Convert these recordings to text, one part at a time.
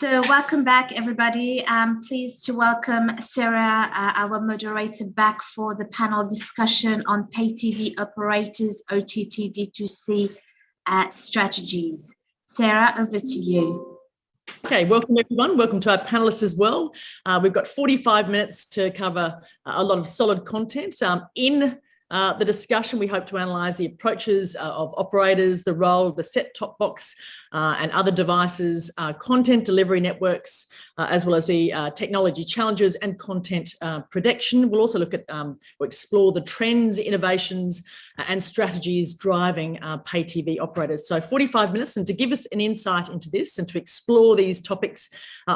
So welcome back, everybody. I'm pleased to welcome Sarah, our moderator, back for the panel discussion on pay TV operators, OTT D2C strategies. Sarah, over to you. Okay, welcome everyone. Welcome to our panelists as well. We've got 45 minutes to cover a lot of solid content. In the discussion, we hope to analyse the approaches of operators, the role of the set-top box and other devices, content delivery networks, as well as the technology challenges and content prediction. We'll also look at, we'll explore the trends, innovations and strategies driving pay TV operators. So 45 minutes, and to give us an insight into this and to explore these topics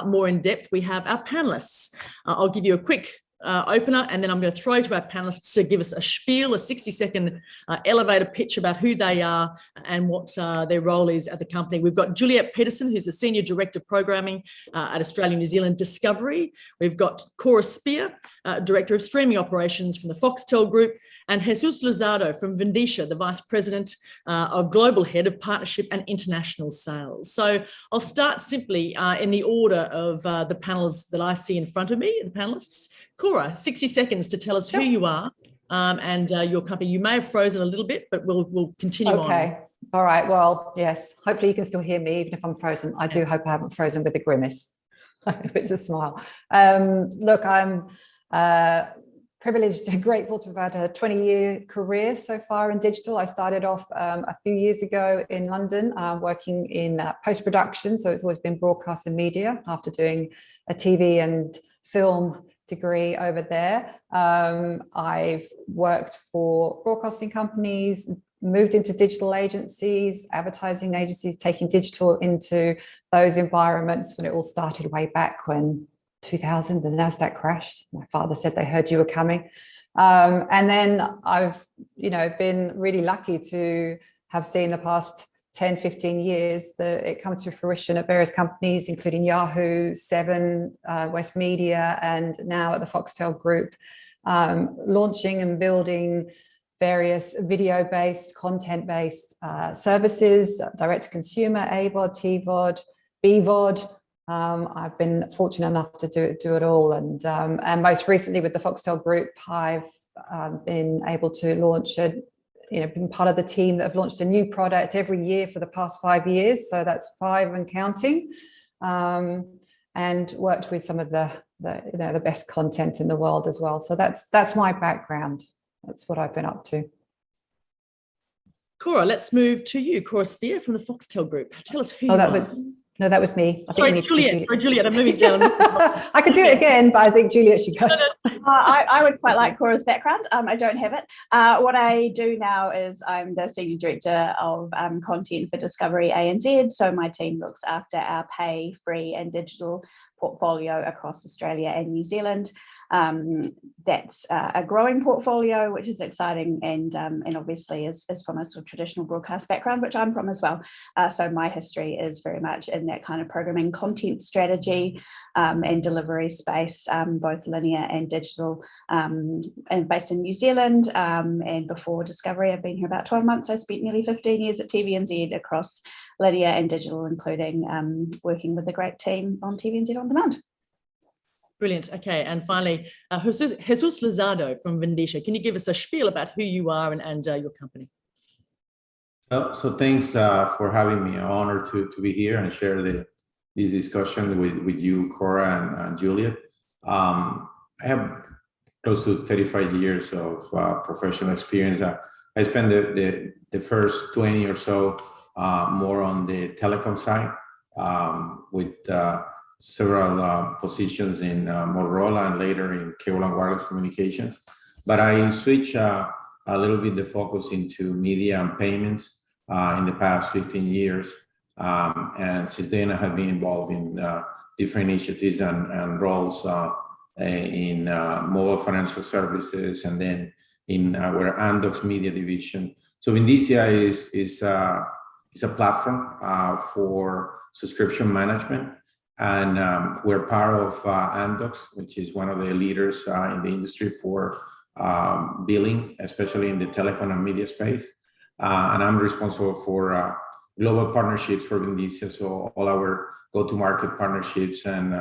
more in depth, we have our panelists. I'll give you a quick opener, and then I'm going to throw to our panelists to give us a spiel, a 60-second elevator pitch about who they are and what their role is at the company. We've got Juliet Peterson, who's the Senior Director of Programming at Australia New Zealand Discovery. We've got Cora Spear, Director of Streaming Operations from the Foxtel Group, and Jesus Lozado from Vindicia, the Vice President of Global Head of Partnership and International Sales. So I'll start simply in the order of the panels that I see in front of me, the panelists. Cora, 60 seconds to tell us who you are and your company. You may have frozen a little bit, but we'll continue on. Okay. All right. Well, yes. Hopefully you can still hear me, even if I'm frozen. I do hope I haven't frozen with a grimace. It's a smile. Look, I'm privileged and grateful to have had a 20-year career so far in digital. I started off a few years ago in London working in post-production. So it's always been broadcast and media after doing a TV and film degree over there. I've worked for broadcasting companies, moved into digital agencies, advertising agencies, taking digital into those environments when it all started way back when 2000, the NASDAQ crashed. My father said they heard you were coming. And then I've, been really lucky to have seen the past 10, 15 years that it comes to fruition at various companies, including Yahoo, Seven, West Media, and now at the Foxtel Group, launching and building various video-based, content-based services, direct-to-consumer, AVOD, TVOD, BVOD. I've been fortunate enough to do it all, and most recently with the Foxtel Group, I've been able to launch been part of the team that have launched a new product every year for the past 5 years. So that's 5 and counting, and worked with some of the best content in the world as well. So that's my background. That's what I've been up to. Cora, let's move to you. Cora Spear from the Foxtel Group. Tell us who you are. No, that was me. Sorry, Juliet, I'm moving down. I could do it again, but I think Juliet should go. I would quite like Cora's background. I don't have it. What I do now is I'm the Senior Director of Content for Discovery ANZ. So my team looks after our pay, free and digital portfolio across Australia and New Zealand. That's a growing portfolio, which is exciting, and obviously is from a sort of traditional broadcast background, which I'm from as well. So my history is very much in that kind of programming content strategy and delivery space, both linear and digital, and based in New Zealand. And before Discovery, I've been here about 12 months. I spent nearly 15 years at TVNZ across linear and digital, including working with a great team on TVNZ On Demand. Brilliant. Okay, and finally, Jesus Lozado from Vindicia. Can you give us a spiel about who you are and your company? So thanks for having me. I'm honored to be here and share this discussion with you, Cora and Juliet. I have close to 35 years of professional experience. I spent the first 20 or so more on the telecom side with several positions in Motorola and later in cable and wireless communications. But I switched a little bit the focus into media and payments in the past 15 years. And since then, I have been involved in different initiatives and roles in mobile financial services, and then in our Andox Media division. So Vindicia is a platform for subscription management. And we're part of Andox, which is one of the leaders in the industry for billing, especially in the telecom and media space. And I'm responsible for global partnerships for Vindicia. So all our go-to-market partnerships and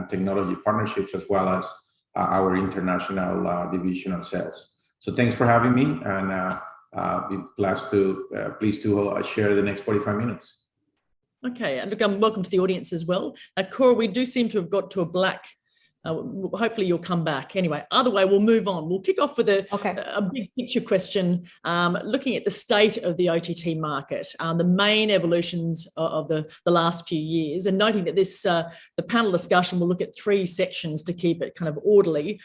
technology partnerships, as well as our international division of sales. So thanks for having me, and be pleased to share the next 45 minutes. Okay, and look, welcome to the audience as well. Cora, we do seem to have got to a black. Hopefully you'll come back. Anyway, other way, we'll move on. We'll kick off with a big picture question, looking at the state of the OTT market, the main evolutions of the last few years, and noting that this the panel discussion will look at 3 sections to keep it kind of orderly.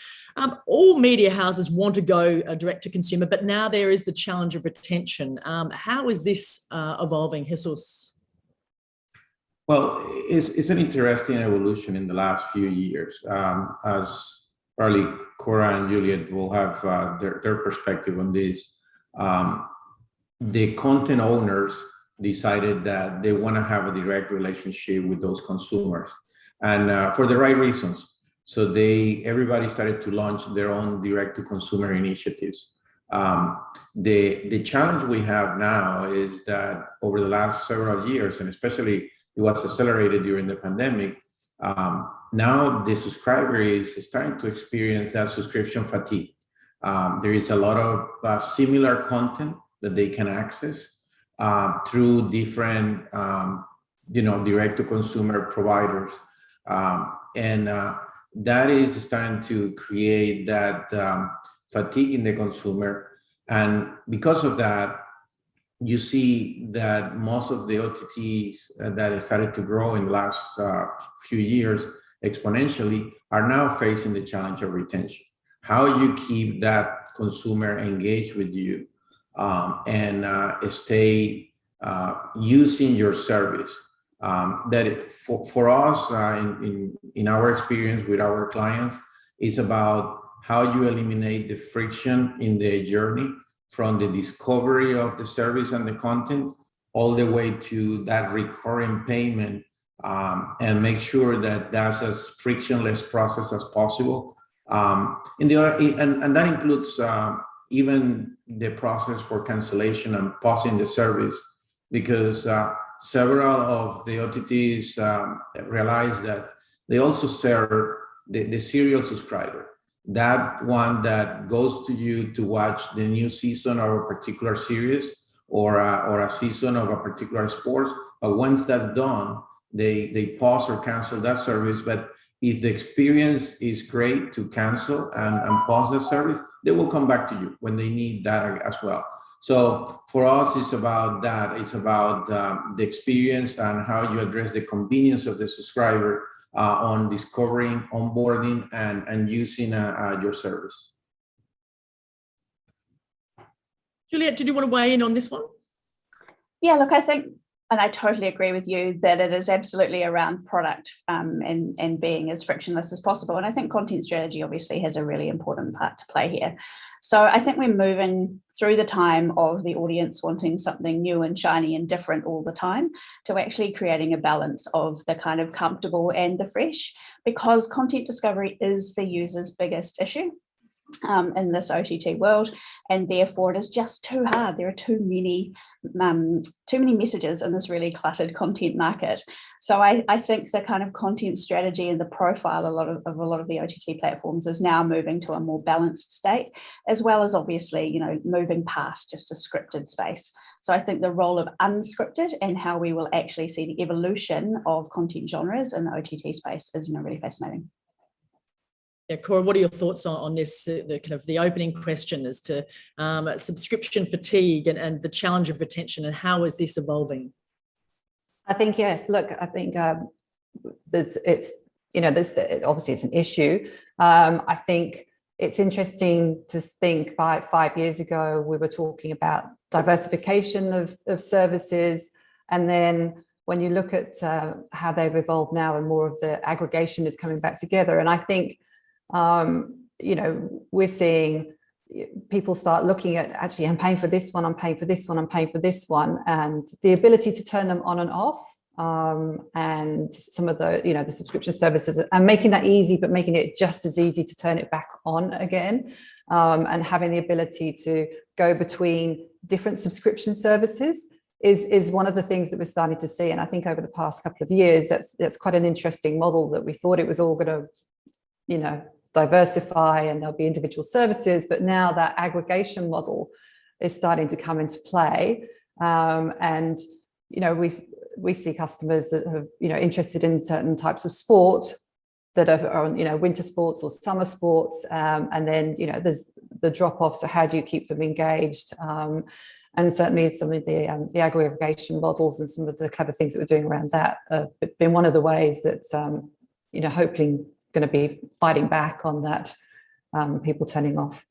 All media houses want to go direct to consumer, but now there is the challenge of retention. How is this evolving, Jesus? Well, it's an interesting evolution in the last few years. As probably Cora and Juliet will have their perspective on this. The content owners decided that they want to have a direct relationship with those consumers, and for the right reasons. So everybody started to launch their own direct-to-consumer initiatives. The challenge we have now is that over the last several years, and especially it was accelerated during the pandemic, now the subscriber is starting to experience that subscription fatigue. There is a lot of similar content that they can access through different, direct-to-consumer providers, and that is starting to create that fatigue in the consumer. And because of that, you see that most of the OTTs that have started to grow in the last few years exponentially are now facing the challenge of retention. How you keep that consumer engaged with you and stay using your service. For us, in our experience with our clients, is about how you eliminate the friction in the journey from the discovery of the service and the content all the way to that recurring payment, and make sure that that's as frictionless process as possible. And that includes even the process for cancellation and pausing the service, because several of the OTTs realize that they also serve the serial subscriber. That one that goes to you to watch the new season of a particular series or a season of a particular sport. But once that's done, they pause or cancel that service. But if the experience is great to cancel and pause the service, they will come back to you when they need that as well. So for us, it's about that. It's about the experience and how you address the convenience of the subscriber on discovering, onboarding, and using your service. Juliet, did you want to weigh in on this one? Yeah, look, I think, and I totally agree with you that it is absolutely around product and being as frictionless as possible. And I think content strategy obviously has a really important part to play here. So I think we're moving through the time of the audience wanting something new and shiny and different all the time to actually creating a balance of the kind of comfortable and the fresh, because content discovery is the user's biggest issue in this OTT world, and therefore it is just too hard. There are too many messages in this really cluttered content market. So I think the kind of content strategy and the profile a lot of the OTT platforms is now moving to a more balanced state, as well as obviously moving past just a scripted space. So I think the role of unscripted and how we will actually see the evolution of content genres in the OTT space is really fascinating. Yeah, Cora, what are your thoughts on this, the kind of the opening question as to subscription fatigue and the challenge of retention, and how is this evolving? I think, yes, look, I think obviously it's an issue. I think it's interesting to think 5 years ago, we were talking about diversification of services. And then when you look at how they've evolved now, and more of the aggregation is coming back together. And I think, we're seeing people start looking at, actually, I'm paying for this one, I'm paying for this one, I'm paying for this one, and the ability to turn them on and off, and some of the, the subscription services, and making that easy, but making it just as easy to turn it back on again, and having the ability to go between different subscription services is one of the things that we're starting to see. And I think over the past couple of years, that's quite an interesting model, that we thought it was all going to, you know, diversify and there'll be individual services, but now that aggregation model is starting to come into play. And, you know, we see customers that have, you know, interested in certain types of sport that are on, you know, winter sports or summer sports. And then, you know, there's the drop off. So how do you keep them engaged? And certainly some of the aggregation models and some of the clever things that we're doing around that have been one of the ways that, you know, hopefully going to be fighting back on that, people turning off.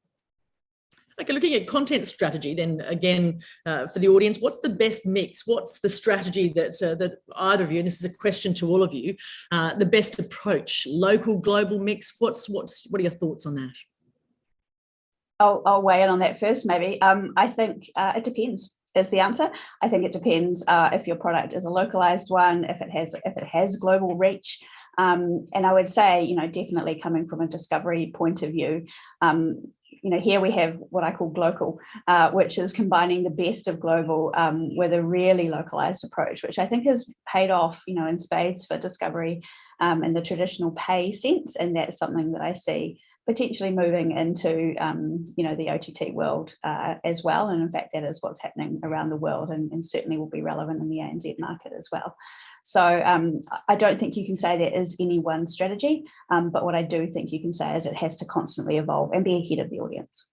Okay, looking at content strategy, then again, for the audience, what's the best mix? What's the strategy that either of you, and this is a question to all of you, the best approach? Local, global mix? What are your thoughts on that? I'll weigh in on that first, maybe. I think it depends is the answer. I think it depends if your product is a localized one, if it has global reach. And I would say, you know, definitely coming from a discovery point of view, you know, here we have what I call glocal, which is combining the best of global with a really localized approach, which I think has paid off, you know, in spades for discovery in the traditional pay sense. And that's something that I see potentially moving into, you know, the OTT world as well. And in fact, that is what's happening around the world, and certainly will be relevant in the ANZ market as well. So I don't think you can say there is any one strategy, but what I do think you can say is it has to constantly evolve and be ahead of the audience.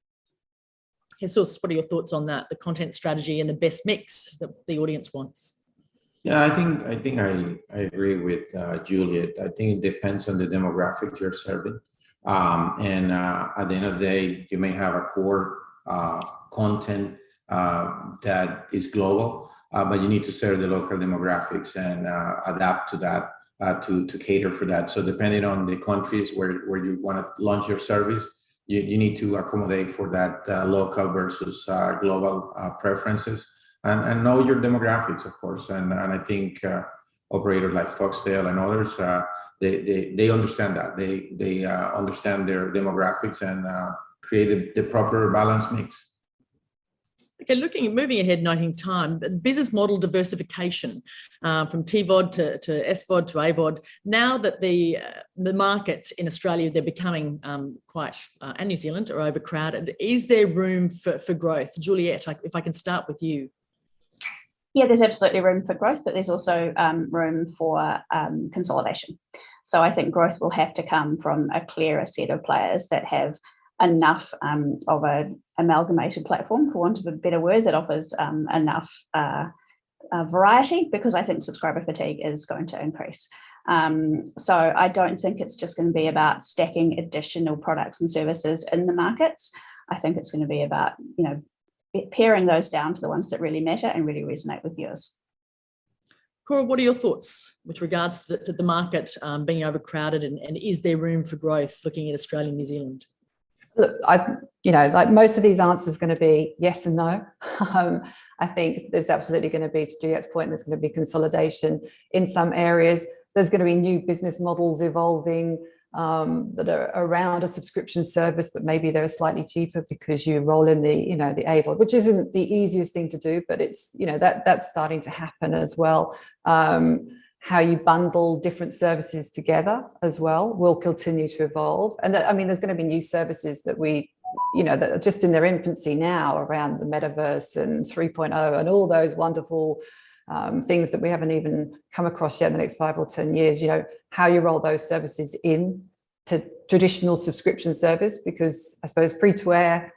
Jesus, what are your thoughts on that, the content strategy and the best mix that the audience wants? Yeah, I think I agree with Juliet. I think it depends on the demographic you're serving. And at the end of the day, you may have a core content that is global, but you need to serve the local demographics and adapt to that to cater for that. So depending on the countries where you want to launch your service, you need to accommodate for that local versus global preferences, and know your demographics, of course. And I think operators like Foxtel and others, they understand that. They understand their demographics and create the proper balance mix. Okay, moving ahead, noting time, business model diversification from TVOD to SVOD to AVOD. Now that the market in Australia, they're becoming and New Zealand are overcrowded, is there room for growth? Juliet, if I can start with you. Yeah, there's absolutely room for growth, but there's also room for consolidation. So I think growth will have to come from a clearer set of players that have enough of an amalgamated platform, for want of a better word, that offers enough variety, because I think subscriber fatigue is going to increase. So I don't think it's just going to be about stacking additional products and services in the markets. I think it's going to be about, you know, paring those down to the ones that really matter and really resonate with viewers. Cora, what are your thoughts with regards to the market being overcrowded, and is there room for growth looking at Australia and New Zealand? Look, you know, like most of these answers are going to be yes and no. I think there's absolutely going to be, to Juliet's point, there's going to be consolidation in some areas. There's going to be new business models evolving that are around a subscription service, but maybe they're slightly cheaper because you roll in the, you know, the AVOD, which isn't the easiest thing to do, but it's, you know, that's starting to happen as well. How you bundle different services together as well will continue to evolve. And I mean, there's going to be new services that you know, that are just in their infancy now around the metaverse and 3.0 and all those wonderful things that we haven't even come across yet in the next 5 or 10 years. You know, how you roll those services in to traditional subscription service, because I suppose free to air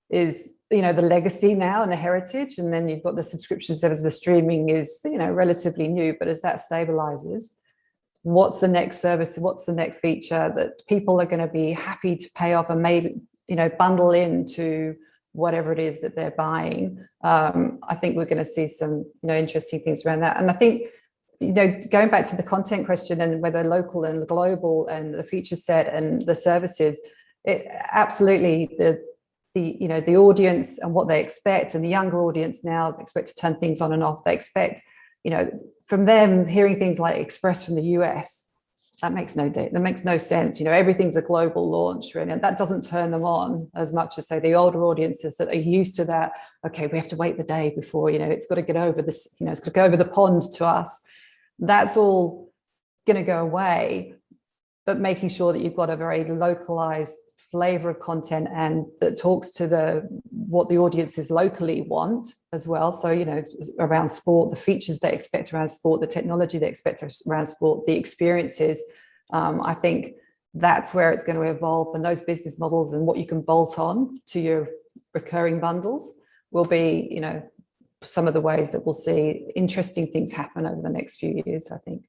is, you know, the legacy now and the heritage, and then you've got the subscription service. The streaming is, you know, relatively new, but as that stabilizes, what's the next service, what's the next feature that people are going to be happy to pay off and maybe, you know, bundle into whatever it is that they're buying. I think we're going to see some, you know, interesting things around that. And I think, you know, going back to the content question and whether local and global and the feature set and the services, it absolutely, the you know, the audience and what they expect, and the younger audience now expect to turn things on and off. They expect, you know, from them hearing things like Express from the US that makes no sense. Everything's a global launch, really, and that doesn't turn them on as much as, say, the older audiences that are used to that. Okay, we have to wait the day before, it's got to get over this, it's got to go over the pond to us. That's all going to go away, but making sure that you've got a very localized flavor of content and that talks to what the audiences locally want as well. So, around sport, the features they expect around sport, the technology they expect around sport, the experiences. I think that's where it's going to evolve, and those business models and what you can bolt on to your recurring bundles will be, some of the ways that we'll see interesting things happen over the next few years, I think.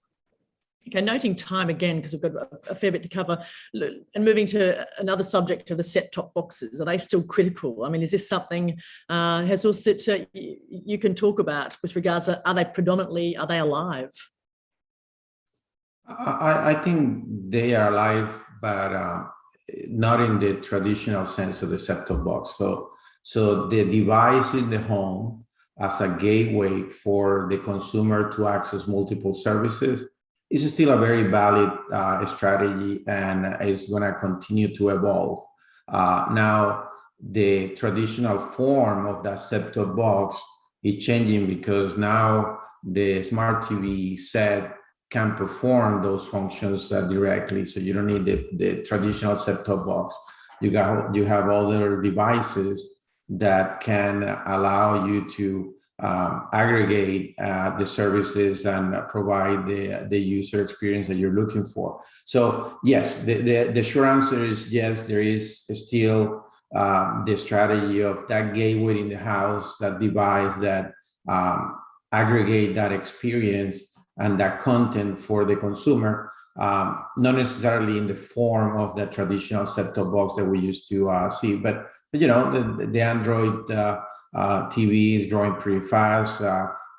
Okay, noting time again, because we've got a fair bit to cover, and moving to another subject of the set-top boxes. Are they still critical? I mean, is this something, Jesus, that you can talk about with regards to, are they alive? I think they are alive, but not in the traditional sense of the set-top box. So the device in the home as a gateway for the consumer to access multiple services is still a very valid strategy, and is going to continue to evolve. Now, the traditional form of that set-top box is changing, because now the smart TV set can perform those functions directly. So you don't need the traditional set-top box. You have other devices that can allow you to aggregate the services and provide the user experience that you're looking for. So yes, the short answer is yes, there is still the strategy of that gateway in the house, that device that aggregate that experience and that content for the consumer, not necessarily in the form of the traditional set-top box that we used to see, but the Android TV is growing pretty fast,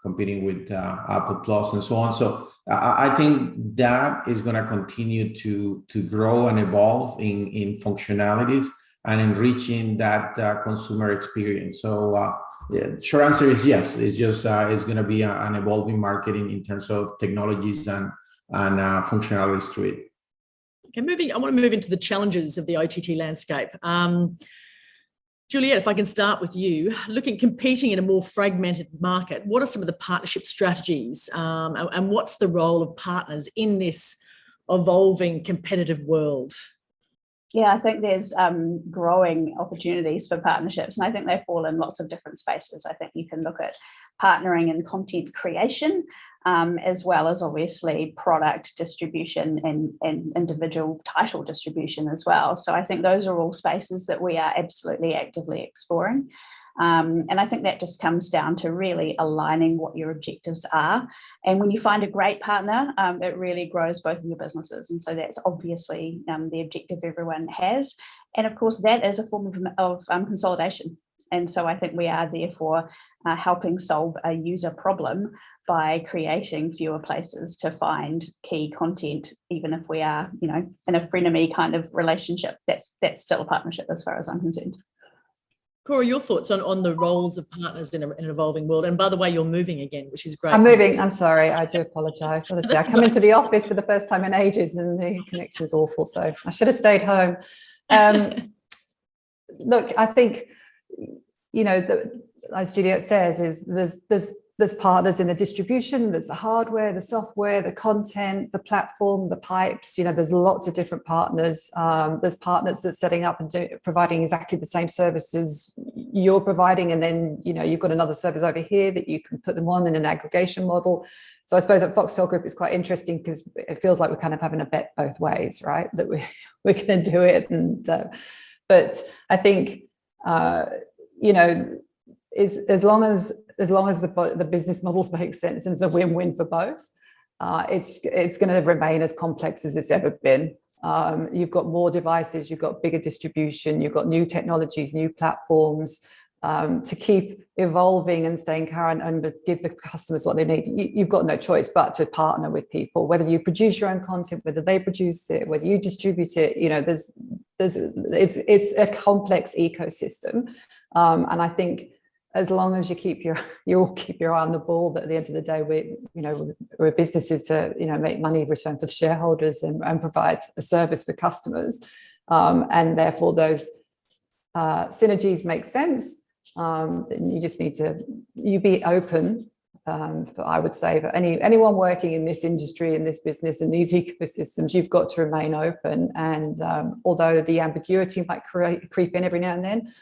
competing with Apple Plus and so on. So I think that is going to continue to grow and evolve in functionalities and enriching that consumer experience. So short answer is yes. It's just it's going to be an evolving market in terms of technologies and functionalities to it. Okay, I want to move into the challenges of the OTT landscape. Juliet, if I can start with you, competing in a more fragmented market, what are some of the partnership strategies, and what's the role of partners in this evolving competitive world? Yeah, I think there's growing opportunities for partnerships, and I think they fall in lots of different spaces. I think you can look at partnering in content creation, as well as obviously product distribution and individual title distribution as well. So I think those are all spaces that we are absolutely actively exploring. And I think that just comes down to really aligning what your objectives are. And when you find a great partner, it really grows both of your businesses. And so that's obviously the objective everyone has. And of course, that is a form of consolidation. And so I think we are therefore helping solve a user problem by creating fewer places to find key content, even if we are, in a frenemy kind of relationship. That's still a partnership as far as I'm concerned. Cora, your thoughts on the roles of partners in an evolving world? And by the way, you're moving again, which is great. I'm moving. I'm sorry. I do apologise. Honestly, I come into the office for the first time in ages and the connection is awful. So I should have stayed home. Look, I think, as Juliet says, is there's partners in the distribution, there's the hardware, the software, the content, the platform, the pipes. There's lots of different partners. There's partners that's setting up and providing exactly the same services you're providing, and then you've got another service over here that you can put them on in an aggregation model. So I suppose at Foxtel Group it's quite interesting because it feels like we're kind of having a bet both ways, right? That we're going to do it, and but I think as long as the business models make sense and it's a win-win for both, it's going to remain as complex as it's ever been. You've got more devices, you've got bigger distribution, you've got new technologies, new platforms to keep evolving and staying current and give the customers what they need. You've got no choice but to partner with people, whether you produce your own content, whether they produce it, whether you distribute it. It's a complex ecosystem, and I think as long as you all keep your eye on the ball, that at the end of the day, we're businesses to, make money return for the shareholders and provide a service for customers. And therefore those synergies make sense. Then you just need to, be open. But I would say for anyone working in this industry, in this business, in these ecosystems, you've got to remain open. And although the ambiguity might creep in every now and then,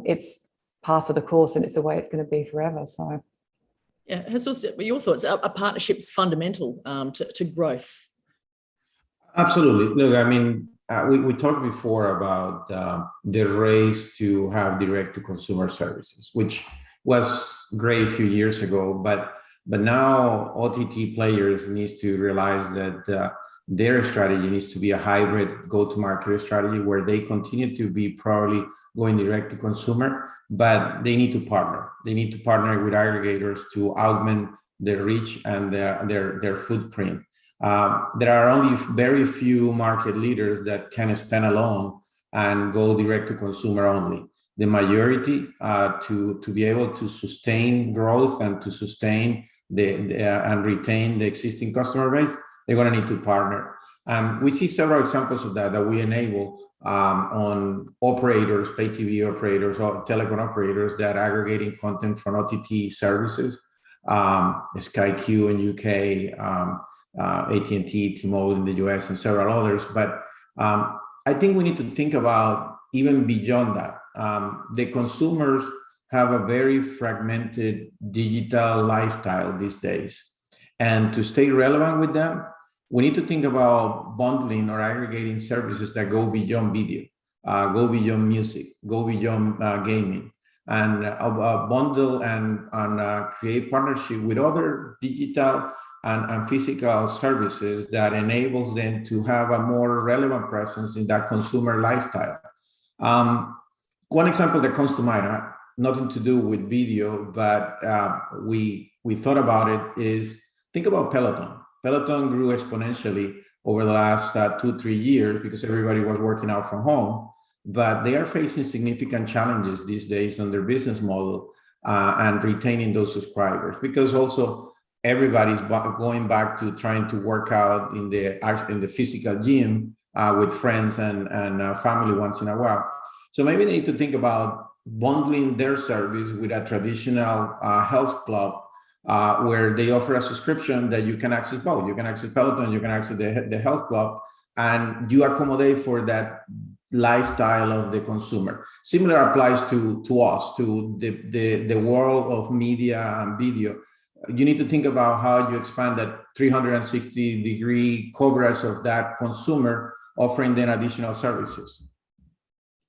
it's par for the course, and it's the way it's going to be forever. So, yeah, your thoughts? Are partnerships fundamental to growth? Absolutely. Look, I mean, we talked before about the race to have direct-to-consumer services, which was great a few years ago, but now OTT players need to realize that their strategy needs to be a hybrid go-to-market strategy where they continue to be probably going direct to consumer, but they need to partner. They need to partner with aggregators to augment their reach and their footprint. There are only very few market leaders that can stand alone and go direct to consumer only. The majority to be able to sustain growth and to sustain and retain the existing customer base, they're going to need to partner. We see several examples of that we enable on operators, pay TV operators, or telecom operators that are aggregating content from OTT services, Sky Q in UK, AT&T, T-Mobile in the US, and several others. But I think we need to think about even beyond that. The consumers have a very fragmented digital lifestyle these days. And to stay relevant with them, we need to think about bundling or aggregating services that go beyond video, go beyond music, go beyond gaming, and bundle and create partnership with other digital and physical services that enables them to have a more relevant presence in that consumer lifestyle. One example that comes to mind, nothing to do with video, but we thought about it, is think about Peloton. Peloton grew exponentially over the last 2-3 years because everybody was working out from home, but they are facing significant challenges these days on their business model and retaining those subscribers, because also everybody's going back to trying to work out in the physical gym with friends and family once in a while. So maybe they need to think about bundling their service with a traditional health club where they offer a subscription that you can access both. You can access Peloton, you can access the health club, and you accommodate for that lifestyle of the consumer. Similar applies to us, to the world of media and video. You need to think about how you expand that 360-degree coverage of that consumer, offering them additional services.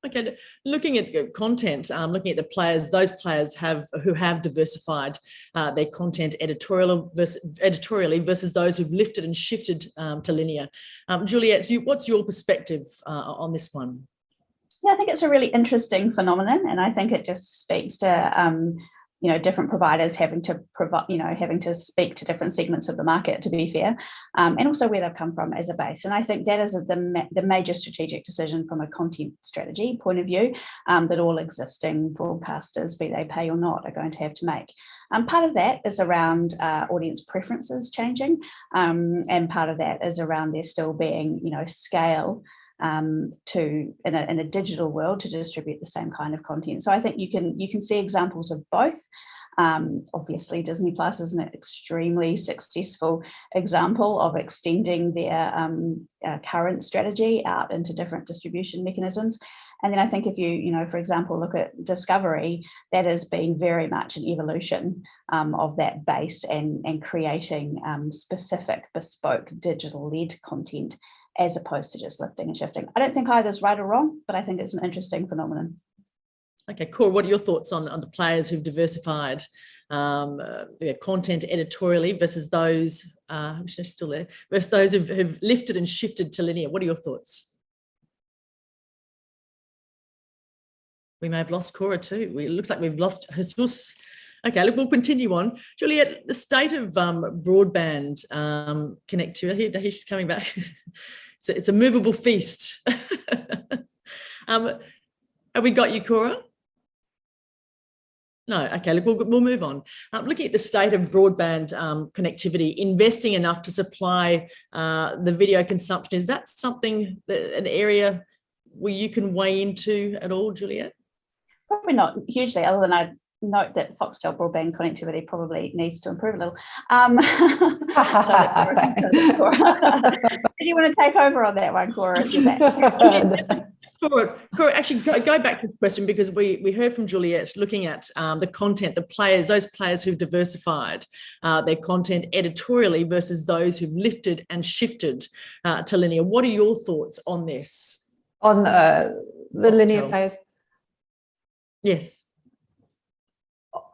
Okay, looking at content, looking at the players, those players who have diversified their content editorially versus those who've lifted and shifted to linear. Juliet, what's your perspective on this one? Yeah, I think it's a really interesting phenomenon, and I think it just speaks to different providers having to provide, having to speak to different segments of the market, to be fair, and also where they've come from as a base. And I think that is the major strategic decision from a content strategy point of view that all existing broadcasters, be they pay or not, are going to have to make. Part of that is around audience preferences changing, and part of that is around there still being, scale in a digital world to distribute the same kind of content. So I think you can see examples of both. Obviously, Disney Plus is an extremely successful example of extending their current strategy out into different distribution mechanisms. And then I think if you, for example, look at Discovery, that has been very much an evolution of that base and creating specific bespoke digital-led content, as opposed to just lifting and shifting. I don't think either's right or wrong, but I think it's an interesting phenomenon. Okay, Cora, what are your thoughts on the players who've diversified their content editorially versus those still there, versus those who've lifted and shifted to linear? What are your thoughts? We may have lost Cora too. It looks like we've lost Jesus. Okay, look, we'll continue on. Juliet, the state of broadband connectivity, here she's coming back. It's a movable feast. Have we got you, Cora? No, okay, look, we'll move on. Looking at the state of broadband connectivity, investing enough to supply the video consumption, is that something, an area where you can weigh into at all, Juliet? Probably not hugely, other than I'd note that Foxtel broadband connectivity probably needs to improve a little. Do you want to take over on that one, Cora, if you're back? Cora, actually, go back to this question, because we heard from Juliet looking at the content, the players, those players who've diversified their content editorially versus those who've lifted and shifted to linear. What are your thoughts on this? On the linear players? Yes.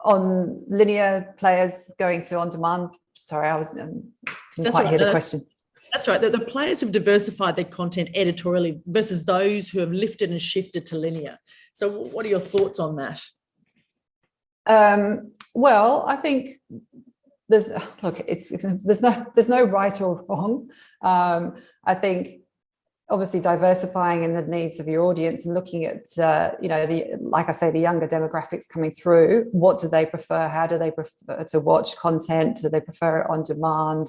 On linear players going to on-demand? Sorry, I didn't quite hear the question. That's right. The players who've diversified their content editorially versus those who have lifted and shifted to linear. So what are your thoughts on that? Well, I think there's no right or wrong. I think obviously diversifying in the needs of your audience and looking at like I say, the younger demographics coming through. What do they prefer? How do they prefer to watch content? Do they prefer it on demand?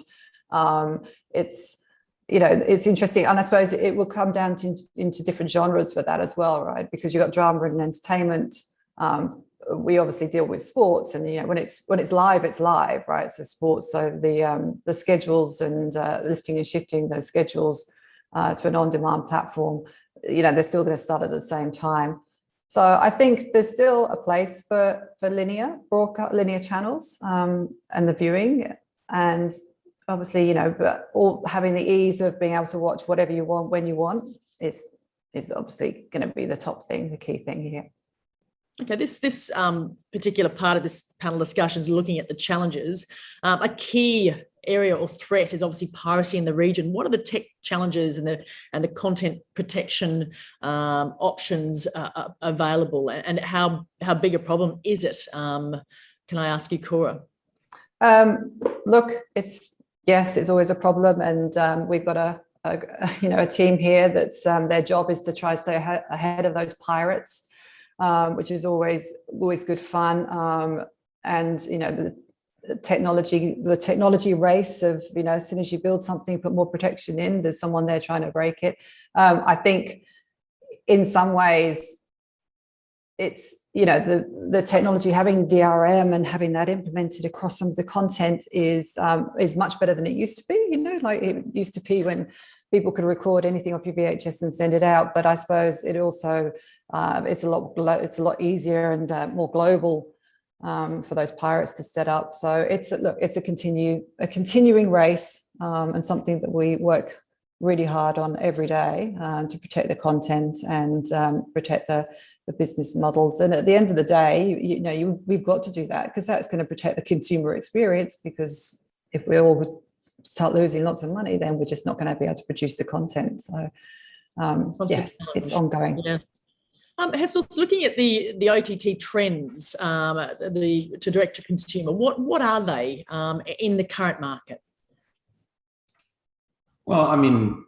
It's interesting, and I suppose it will come down into different genres for that as well, right? Because you've got drama and entertainment. We obviously deal with sports, and when it's live, it's live, right? So sports, so the schedules and lifting and shifting those schedules to an on-demand platform, they're still going to start at the same time. So I think there's still a place for linear channels and the viewing, and obviously, but all having the ease of being able to watch whatever you want when you want is obviously going to be the top thing, the key thing here. Okay, this particular part of this panel discussion is looking at the challenges. A key area or threat is obviously piracy in the region. What are the tech challenges and the content protection options available, and how big a problem is it? Can I ask you, Cora? Look, it's always a problem, and we've got a team here that's their job is to try to stay ahead of those pirates, which is always good fun. And the technology race of as soon as you build something, put more protection in, there's someone there trying to break it. I think in some ways it's the technology, having DRM and having that implemented across some of the content is much better than it used to be. Like it used to be when people could record anything off your VHS and send it out. But I suppose it also it's a lot easier and more global for those pirates to set up. So it's a continuing race, and something that we work really hard on every day to protect the content and protect the business models. And at the end of the day, we've got to do that, because that's going to protect the consumer experience. Because if we all start losing lots of money, then we're just not going to be able to produce the content. So yes, it's ongoing. Yeah. Hessel, looking at the OTT trends to direct to consumer, what are they in the current market? Well, I mean,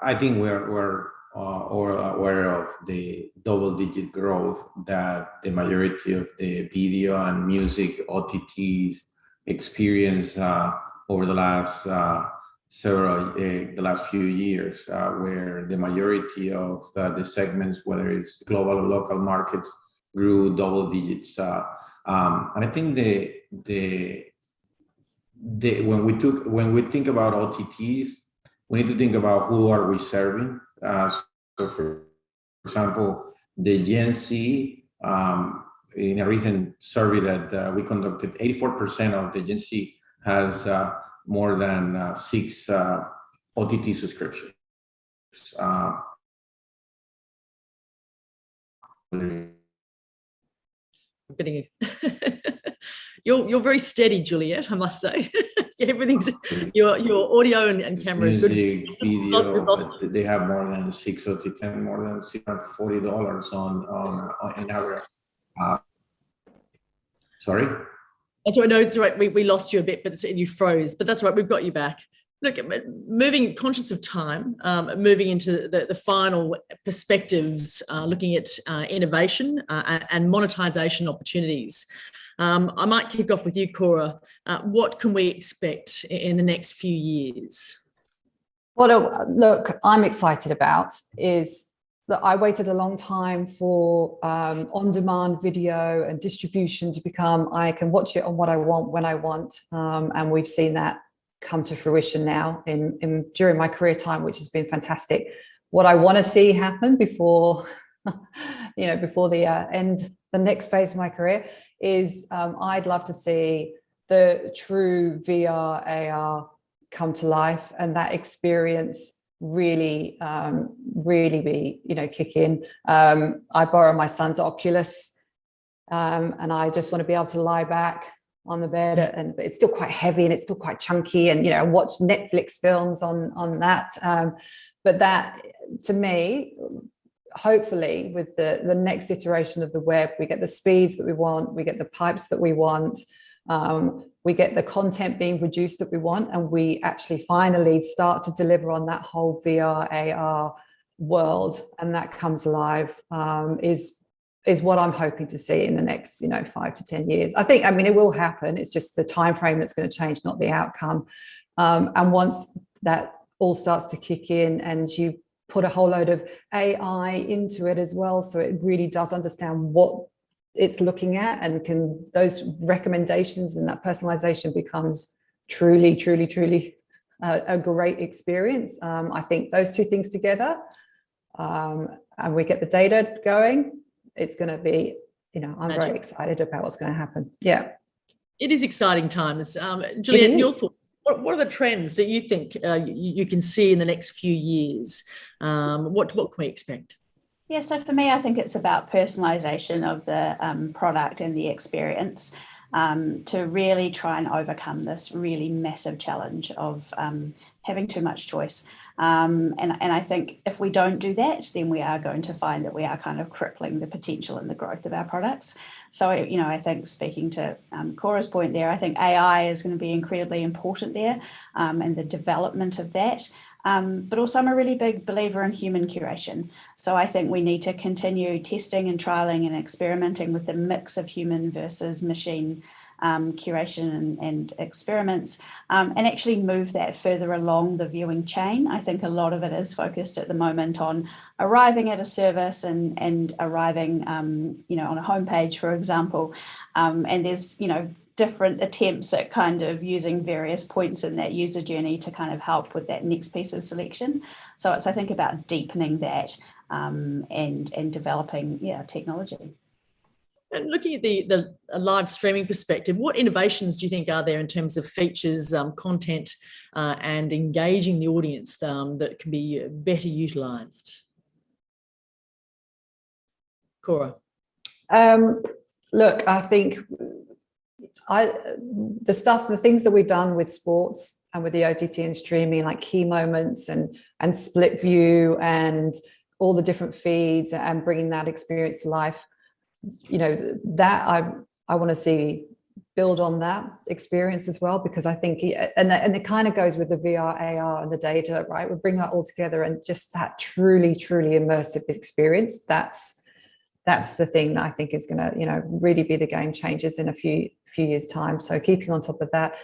I think we're all aware of the double-digit growth that the majority of the video and music OTTs experience over the last the last few years, where the majority of the segments, whether it's global or local markets, grew double digits. And I think when we think about OTTs, we need to think about who are we serving. So for example, the Gen Z, in a recent survey that we conducted, 84% of the Gen Z has more than 6 OTT subscriptions. You're very steady, Juliet, I must say. Everything's your audio and camera is good. Video, they have more than 6 OTT, more than $640 on in average. Sorry. That's right. No, it's right. We lost you a bit, but you froze. But that's right. We've got you back. Look, moving, conscious of time, moving into the final perspectives, looking at innovation and monetization opportunities. I might kick off with you, Cora. What can we expect in the next few years? What look, I'm excited about is that I waited a long time for on-demand video and distribution to become, I can watch it on what I want, when I want. And we've seen that come to fruition now during my career time, which has been fantastic. What I want to see happen before, before the next phase of my career is I'd love to see the true VR, AR come to life, and that experience really be, kick in. I borrow my son's Oculus, and I just want to be able to lie back on the bed, and it's still quite heavy and it's still quite chunky, and watch Netflix films on that. But that, to me, hopefully with the next iteration of the web, we get the speeds that we want, we get the pipes that we want, we get the content being produced that we want, and we actually finally start to deliver on that whole VR, AR world, and that comes alive, is what I'm hoping to see in the next 5 to 10 years. I mean it will happen, it's just the time frame that's going to change, not the outcome. And once that all starts to kick in and you put a whole load of AI into it as well, so it really does understand what it's looking at, and can those recommendations and that personalization becomes truly a great experience. I think those two things together, and we get the data going, it's going to be, I'm very excited about what's going to happen. Yeah, it is exciting times. Juliet, your thoughts? What are the trends that you think you can see in the next few years? What can we expect? Yeah, so for me, I think it's about personalization of the product and the experience, to really try and overcome this really massive challenge of having too much choice. And I think if we don't do that, then we are going to find that we are kind of crippling the potential and the growth of our products. So, I think, speaking to Cora's point there, I think AI is going to be incredibly important there, and the development of that. But also I'm a really big believer in human curation. So I think we need to continue testing and trialing and experimenting with the mix of human versus machine curation and experiments, and actually move that further along the viewing chain. I think a lot of it is focused at the moment on arriving at a service and arriving, on a homepage, for example, and there's, different attempts at kind of using various points in that user journey to kind of help with that next piece of selection. So it's, I think, about deepening that and developing technology. And looking at the live streaming perspective, what innovations do you think are there in terms of features, content, and engaging the audience that can be better utilised? Cora? Look, I think the things that we've done with sports and with the OTT and streaming, like key moments and split view and all the different feeds and bringing that experience to life, that I want to see build on that experience as well, because I think, and it kind of goes with the VR, AR and the data, right? We bring that all together, and just that truly immersive experience. That's the thing that I think is going to, really be the game changers in a few years' time. So keeping on top of that,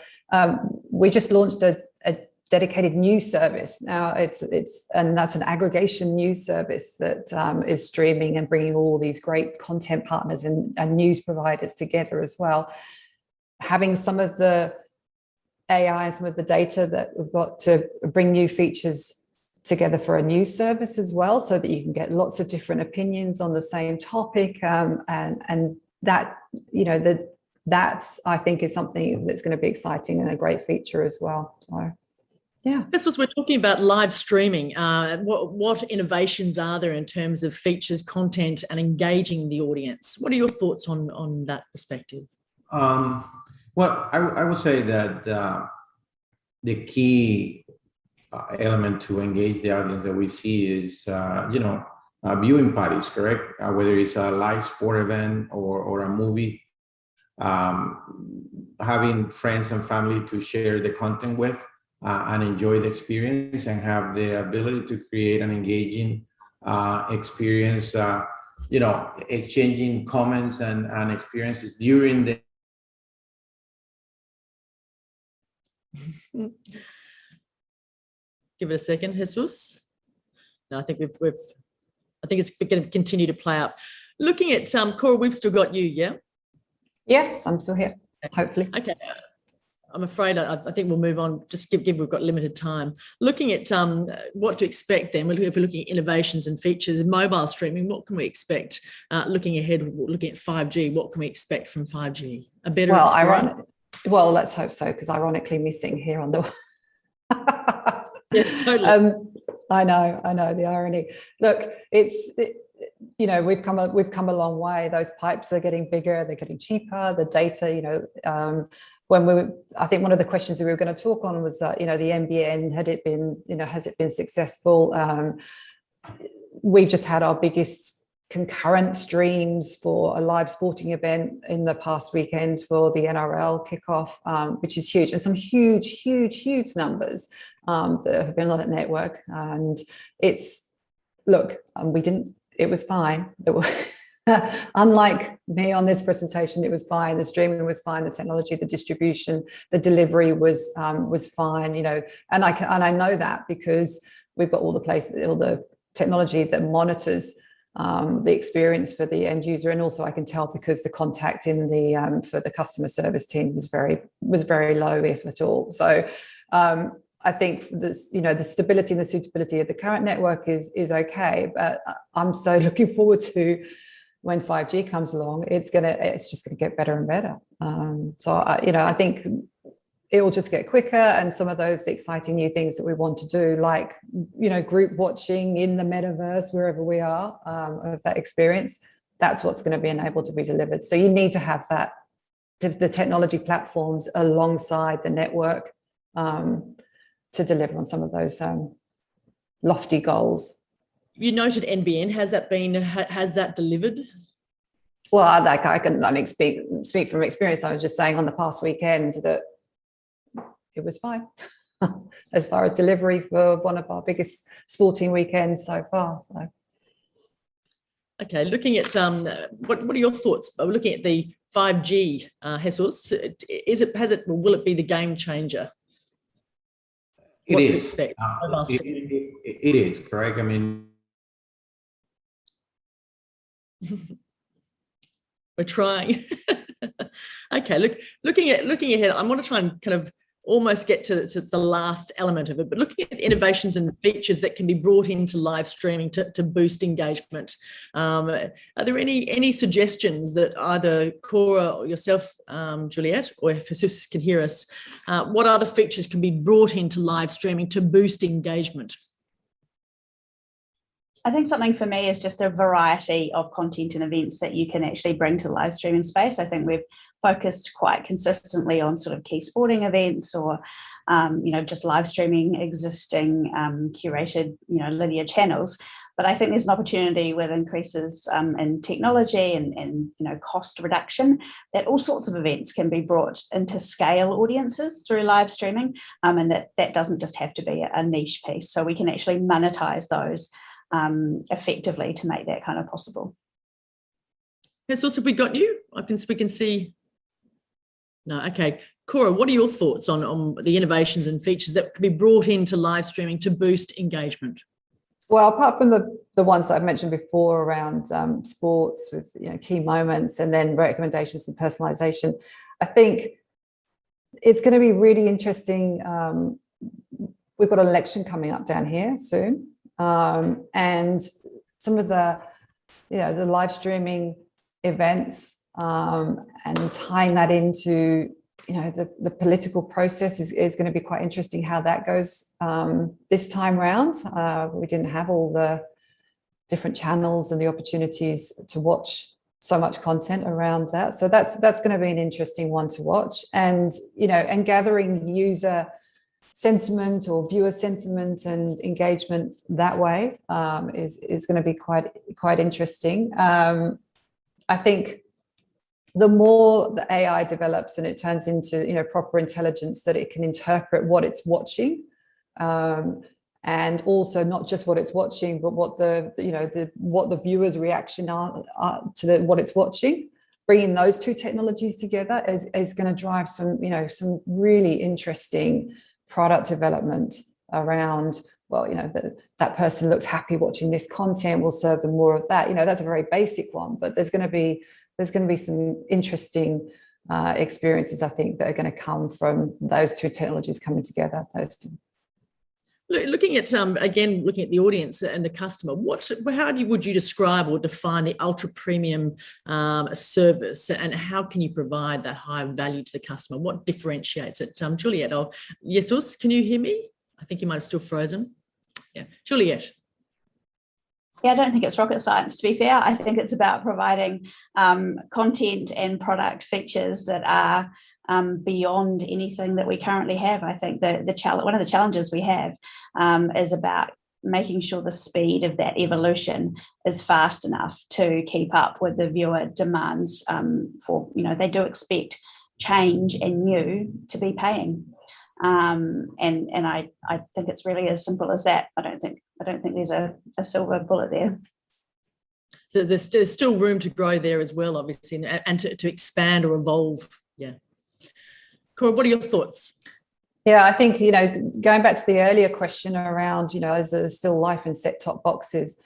we just launched a dedicated news service. Now and that's an aggregation news service that is streaming and bringing all these great content partners and news providers together as well. Having some of the AI and some of the data that we've got to bring new features together for a news service as well, so that you can get lots of different opinions on the same topic, and that that's, I think, is something that's going to be exciting and a great feature as well. So yeah, this was, we're talking about live streaming. What innovations are there in terms of features, content, and engaging the audience? What are your thoughts on that perspective? Well, I would say that the key element to engage the audience that we see is, viewing parties, correct? Whether it's a live sport event or a movie, having friends and family to share the content with, and enjoy the experience and have the ability to create an engaging experience, exchanging comments and experiences during the Give it a second, Jesus. No, I think I think it's going to continue to play out. Looking at Cora, we've still got you, yeah? Yes, I'm still here, hopefully. Okay. I'm afraid I think we'll move on, just give we've got limited time. Looking at what to expect then, if we're looking at innovations and features in mobile streaming, what can we expect? Looking ahead, looking at 5G, what can we expect from 5G? A better experience? Well, let's hope so, because ironically missing here on the... Yeah, totally. I know the irony. Look, we've come a long way. Those pipes are getting bigger, they're getting cheaper, the data, I think one of the questions that we were going to talk on was, the NBN, has it been successful? We've just had our biggest concurrent streams for a live sporting event in the past weekend for the NRL kickoff, which is huge, and some huge numbers that have been on that network. And it was fine. Unlike me on this presentation, it was fine. The streaming was fine. The technology, the distribution, the delivery was fine. And I know that because we've got all the technology that monitors the experience for the end user, and also I can tell because the contact in the for the customer service team was very low, if at all. So I think this, the stability and the suitability of the current network is okay, but I'm so looking forward to when 5G comes along. It's just gonna get better and better. So I think it will just get quicker, and some of those exciting new things that we want to do, like group watching in the metaverse wherever we are, of that experience, that's what's going to be enabled to be delivered. So you need to have that, the technology platforms alongside the network, to deliver on some of those lofty goals. You noted NBN. Has that delivered? Well, I can only speak from experience. I was just saying on the past weekend that it was fine as far as delivery for one of our biggest sporting weekends so far. So, okay, looking at what are your thoughts? Looking at the 5G, Jesus, will it be the game changer? It is. To expect? It is correct. I mean, we're trying. Okay, looking ahead, I want to try and kind of almost get to the last element of it, but looking at the innovations and features that can be brought into live streaming to boost engagement. Are there any suggestions that either Cora or yourself, Juliet, or if Jesus can hear us, what other features can be brought into live streaming to boost engagement? I think something for me is just a variety of content and events that you can actually bring to the live streaming space. I think we've focused quite consistently on sort of key sporting events or, just live streaming existing curated, linear channels. But I think there's an opportunity with increases in technology and cost reduction that all sorts of events can be brought into scale audiences through live streaming, and that doesn't just have to be a niche piece. So we can actually monetize those effectively to make that kind of possible. Yes, also, we got you. We can see. No, okay. Cora, what are your thoughts on the innovations and features that can be brought into live streaming to boost engagement? Well, apart from the ones that I've mentioned before around sports with key moments and then recommendations and personalization, I think it's going to be really interesting. We've got an election coming up down here soon. And some of the live streaming events and tying that into the political process is going to be quite interesting how that goes this time round. We didn't have all the different channels and the opportunities to watch so much content around that, so that's going to be an interesting one to watch, and and gathering user sentiment or viewer sentiment and engagement that way is going to be quite interesting. I think the more the AI develops and it turns into, you know, proper intelligence, that it can interpret what it's watching, and also not just what it's watching, but what what the viewer's reaction are to what it's watching. Bringing those two technologies together is going to drive some, you know, some really interesting product development around, well, you know, that person looks happy watching this content, we'll serve them more of that. You know, that's a very basic one, but there's going to be some interesting experiences, I think, that are going to come from those two technologies coming together. Those two. Looking at again, looking at the audience and the customer, would you describe or define the ultra premium service, and how can you provide that high value to the customer? What differentiates it? Juliet, Jesus, can you hear me? I think you might have still frozen. Yeah, Juliet. Yeah, I don't think it's rocket science, to be fair. I think it's about providing content and product features that are beyond anything that we currently have. I think one of the challenges we have is about making sure the speed of that evolution is fast enough to keep up with the viewer demands for, you know, they do expect change and new to be paying. And I think it's really as simple as that. I don't think there's a silver bullet there. So there's still room to grow there as well, obviously, and to expand or evolve. Yeah. Cora, what are your thoughts? Yeah, I think, you know, going back to the earlier question around, you know, is there still life in set-top boxes?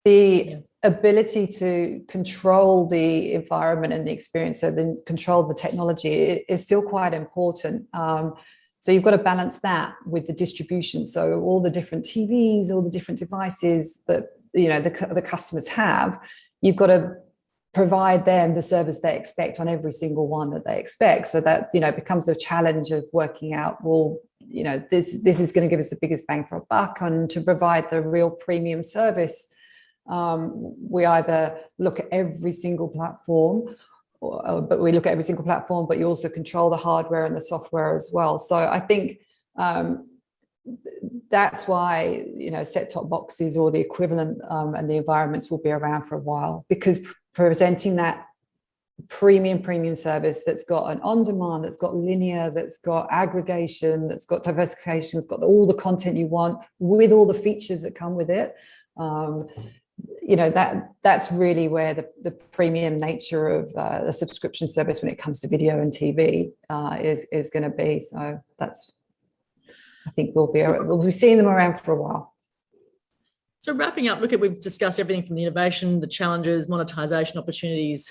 The ability to control the environment and the experience, so then control the technology, is still quite important. So you've got to balance that with the distribution. So all the different TVs, all the different devices that, you know, the customers have, you've got to provide them the service they expect on every single one that they expect. So that, you know, becomes a challenge of working out, well, you know, this is going to give us the biggest bang for a buck. And to provide the real premium service, we either look at every single platform, but you also control the hardware and the software as well. So I think that's why, you know, set-top boxes or the equivalent and the environments will be around for a while, because presenting that premium service that's got an on-demand, that's got linear, that's got aggregation, that's got diversification, it's got all the content you want with all the features that come with it. You know, that's really where the premium nature of the subscription service when it comes to video and TV is going to be. So that's, I think we'll be seeing them around for a while. So wrapping up, we've discussed everything from the innovation, the challenges, monetization opportunities,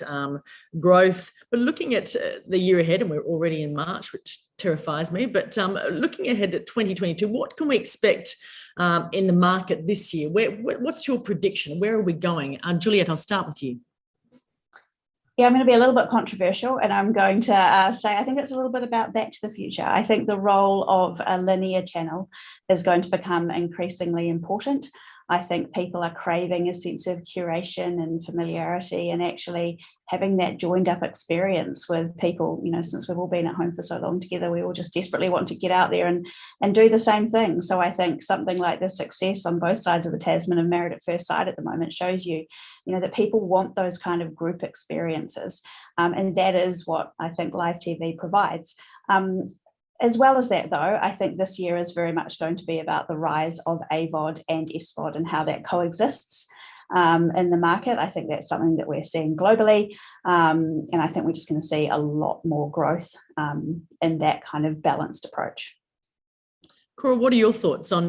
growth, but looking at the year ahead, and we're already in March, which terrifies me, but looking ahead at 2022, what can we expect in the market this year? What's your prediction? Where are we going? Juliet, I'll start with you. Yeah, I'm going to be a little bit controversial, and I'm going to say I think it's a little bit about Back to the Future. I think the role of a linear channel is going to become increasingly important. I think people are craving a sense of curation and familiarity, and actually having that joined up experience with people. You know, since we've all been at home for so long together, we all just desperately want to get out there and do the same thing. So I think something like the success on both sides of the Tasman of Married at First Sight at the moment shows you know, that people want those kind of group experiences. And that is what I think live TV provides. As well as that, though, I think this year is very much going to be about the rise of AVOD and SVOD and how that coexists in the market. I think that's something that we're seeing globally. And I think we're just going to see a lot more growth in that kind of balanced approach. Cora, what are your thoughts on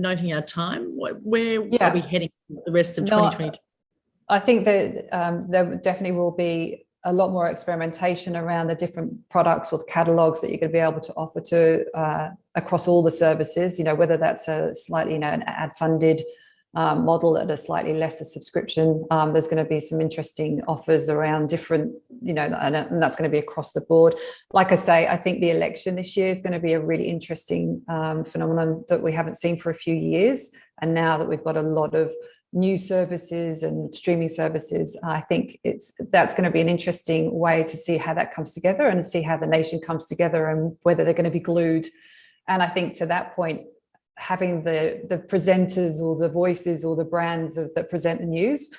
noting our time? Where are we heading the rest of 2022? I think that there definitely will be a lot more experimentation around the different products or the catalogs that you're going to be able to offer to across all the services, you know, whether that's a slightly, you know, an ad-funded model at a slightly lesser subscription. There's going to be some interesting offers around different, you know, and that's going to be across the board. Like I say, I think the election this year is going to be a really interesting phenomenon that we haven't seen for a few years. And now that we've got a lot of new services and streaming services, I think that's going to be an interesting way to see how that comes together and see how the nation comes together and whether they're going to be glued. And I think to that point, having the presenters or the voices or the brands that present the news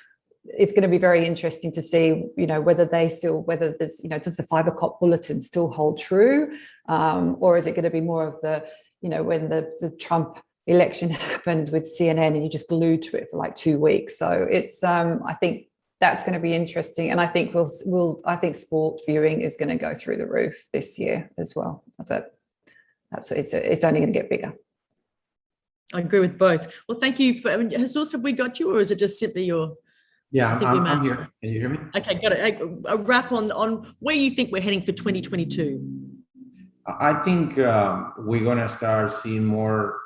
it's going to be very interesting to see, whether there's, does the fiber cop bulletin still hold true, or is it going to be more of the, when the Trump election happened with CNN and you just glued to it for like 2 weeks. So it's, I think that's going to be interesting, and I think I think sport viewing is going to go through the roof this year as well. But it's only going to get bigger. I agree with both. Well, thank you. Jesus, have we got you, or is it just simply your? Yeah, I'm here. Can you hear me? Okay, got it. A wrap on where you think we're heading for 2022. I think we're going to start seeing more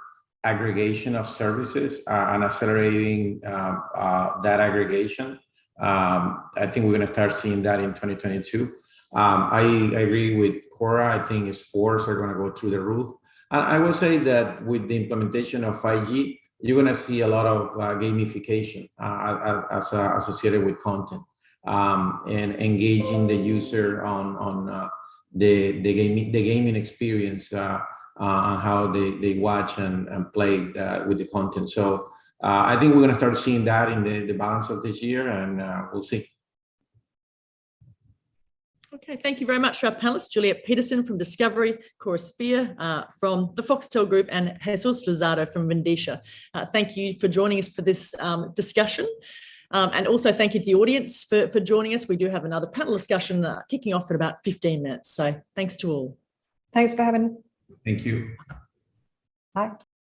aggregation of services and accelerating that aggregation. I think we're going to start seeing that in 2022. I agree with Cora. I think sports are going to go through the roof. And I will say that with the implementation of 5G, you're going to see a lot of gamification associated with content and engaging the user on the gaming experience on how they watch and play with the content. So I think we're going to start seeing that in the balance of this year, and we'll see. Okay, thank you very much to our panelists, Juliet Peterson from Discovery, Cora Spear from the Foxtel Group, and Jesus Luzado from Vindicia. Thank you for joining us for this discussion. And also thank you to the audience for joining us. We do have another panel discussion kicking off in about 15 minutes. So thanks to all. Thanks for having us. Thank you. Bye.